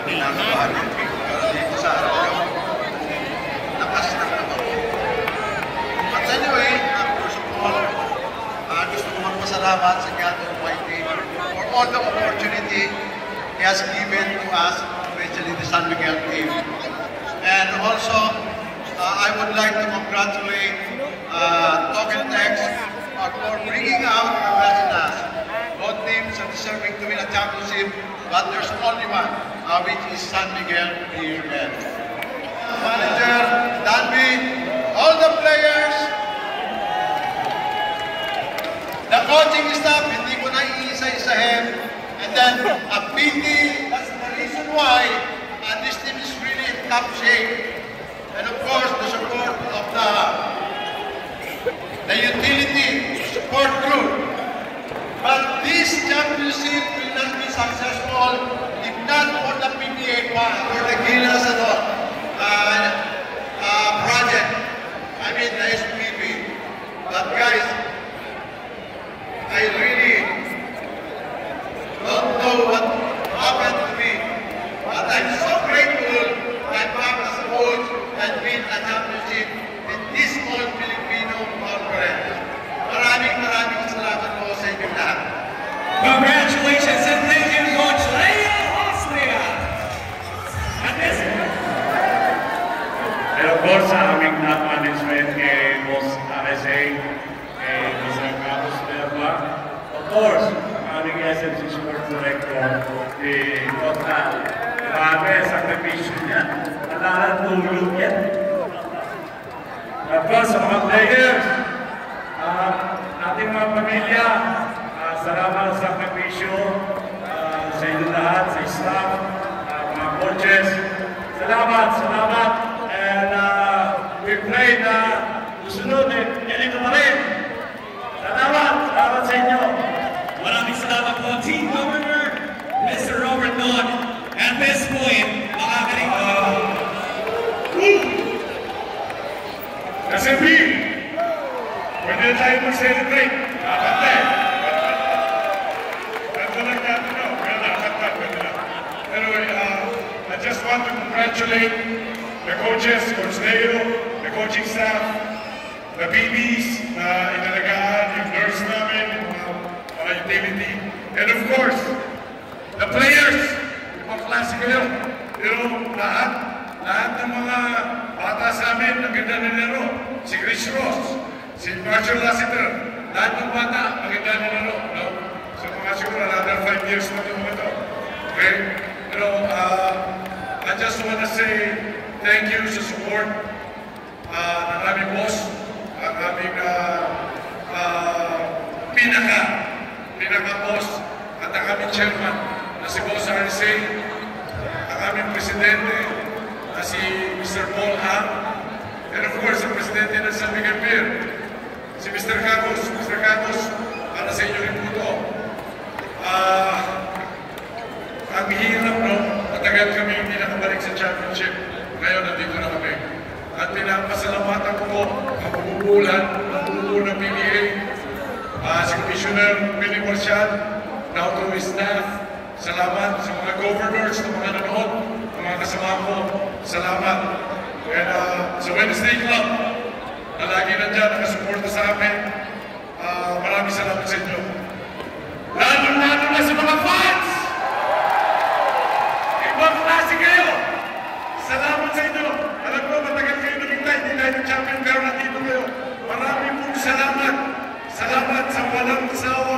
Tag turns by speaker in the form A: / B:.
A: ginagawa natin. Dito sa lakas ng ako. But anyway, first of all, gusto ko magpasalamat sa God Almighty for all the opportunity He has given to us, especially the San Miguel team. And also, I would like to congratulate Token Tex for bringing out the best in us. Both teams are deserving to win a championship, but there's only one, which is San Miguel Beer Men. Manager, Danby, all the players, the coaching staff, hindi ko na iisa-isahin, and then a PT, that's the reason why this team is really in top shape. And of course, the support of the utility support group. But this championship will not be successful if not for the PBA or the Gilas project. I mean the SPB. But guys, I really don't know what happened to me. But I'm so grateful that Papa's coach has been a championship in this all Filipino conference. Maraming salamat po sa inyo lahat.
B: Congratulations and thank you, Coach Leo Austria.
C: And of course, sa aming management kay Boss RSA, kay Mr. Carlos Berba, of course, aming SMC Sports Director, si Total. Grabe, sakripisyo niya. Tulog yan. Of course, sa mga players, ating mga pamilya, salamat sa sakripisyo sa inyo lahat, sa staff, mga coaches. Salamat. And we pray na susunod ganito pa rin. Salamat sa inyo.
B: Maraming salamat po, Team Governor, Mr. Robert Nod. At this point, makakaling
C: SMB, pwede na tayo mag-celebrate. Nakakante. Anyway, I just want to congratulate the coaches, Coach Leo, the coaching staff, the PBs na inalagaan, yung nurse namin, mga utility, and of course, the players, yung mga klase kayo, lahat ng mga bata sa amin, ang ganda nilaro. Si Chris Ross, si Marshall Lassiter, lahat ng bata, ang ganda nilaro. No? So mga siguro, another 5 years na yung mga ito. Okay? I just want to say thank you sa support ng aming boss, ang aming pinaka-boss at ang aming chairman na si Boss RSA, ang aming presidente na si Mr. Paul Ham, and of course, ang presidente ng San Miguel Beer, si Mr. Carlos. Mr. Carlos, para sa inyo rin po ito. Ang hirap, no? Matagal kami hindi nakabalik sa championship. Ngayon, nandito na kami. At pinapasalamatan ko po ang bumubuo ng PBA, si Commissioner Billy Marcial, now to his staff. Salamat sa mga governors, sa mga nanood, sa mga kasama ko. Salamat. And sa Wednesday Club, na lagi nandiyan, nakasuporta sa amin. Maraming salamat sa inyo. Lalo na sa mga fans! Ibang klase kayo! Salamat sa inyo! Alam ko, matagal kayo nakita, hindi tayo champion, pero nandito kayo. Maraming pong salamat! Salamat sa walang sawa